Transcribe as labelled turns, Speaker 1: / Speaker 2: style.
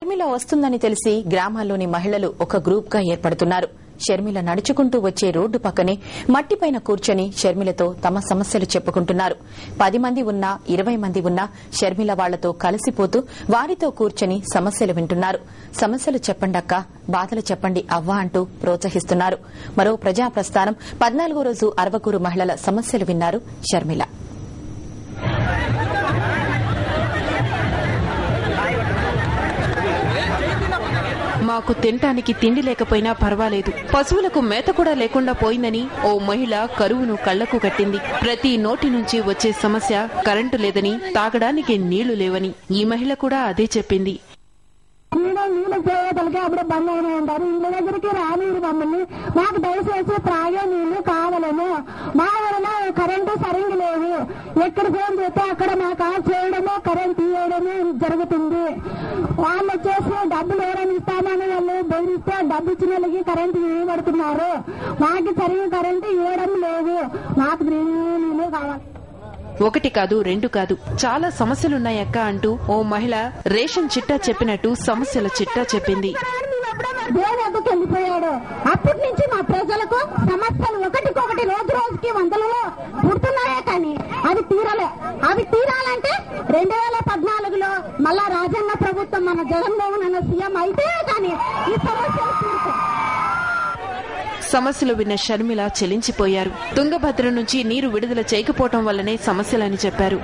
Speaker 1: షర్మిల వస్తుందని తెలిసి గ్రామాల్లోని మహిళలు ఒక గ్రూప్ గా ఏర్పడుతున్నారు. షర్మిల నడుచుకుంటూ వచ్చే రోడ్డు పక్కనే మట్టిపైన కూర్చొని షర్మిలతో తమ సమస్యలు చెప్పుకుంటున్నారు. 10 మంది ఉన్నా 20 మంది ఉన్నా షర్మిల వాళ్లతో కలిసిపోతూ వారితో కూర్చొని సమస్యలు వింటున్నారు. సమస్యలు చెప్పండక్క, బాధలు చెప్పండి అవ్వా అంటూ ప్రోత్సహిస్తున్నారు. మరో ప్రజా ప్రస్థానం 14వ రోజు అరవకూరు మహిళల సమస్యలు విన్నారు షర్మిల.
Speaker 2: మాకు తినటానికి తిండి లేకపోయినా పర్వాలేదు, పశువులకు మేత కూడా లేకుండా పోయిందని ఓ మహిళ కరువును కళ్లకు కట్టింది. ప్రతి నోటి నుంచి వచ్చే సమస్య కరెంటు లేదని, తాగడానికి నీళ్లు లేవని. ఈ మహిళ కూడా అదే చెప్పింది.
Speaker 3: నీళ్ళు చేయగలిగే అప్పుడు బంద్ అయినా ఉంటారు. ఇళ్ళ దగ్గరికి రానీరు మమ్మల్ని. మాకు దయచేసి త్రాగే నీళ్లు కావాలను. మా ఊరిలో కరెంటు సరిగ్గా లేదు. ఎక్కడ ఫోన్ చేస్తే అక్కడ మాకు ఆఫ్ చేయడము, కరెంట్ తీయడము జరుగుతుంది. వాళ్ళు వచ్చేసి డబ్బులు ఎవరైనా ఇస్తామని వాళ్ళు బెదిరిస్తే డబ్బు ఇచ్చిన వాళ్ళకి కరెంటు ఇవ్వబడుతున్నారు. మాకు సరిగ్గా కరెంటు ఇవ్వడం లేదు. మాకు నీళ్లు కావాలి.
Speaker 2: ఒకటి కాదు, రెండు కాదు, చాలా సమస్యలున్నాయక్క అంటూ ఓ మహిళ రేషన్ చిట్టా చెప్పినట్టు సమస్యల చిట్టా చెప్పింది.
Speaker 3: దేవుడు వెళ్ళిపోయాడు. అప్పటి నుంచి మా ప్రజలకు సమస్యలు ఒకటికొకటి రోజు రోజుకి వందలలో పుడుతున్నాయే కానీ అది తీరలే. అవి తీరాలంటే 2014లో మళ్ళా రాజన్న ప్రభుత్వం మన జగన్మోహన్ అన్న సీఎం అయితే కానీ ఈ సమస్యలు తీరుతాయి.
Speaker 2: సమస్యలు విన్న షర్మిల చెలించిపోయారు. తుంగభద్ర నుంచి నీరు విడుదల చేయకపోవటం వల్లనే సమస్యలని చెప్పారు.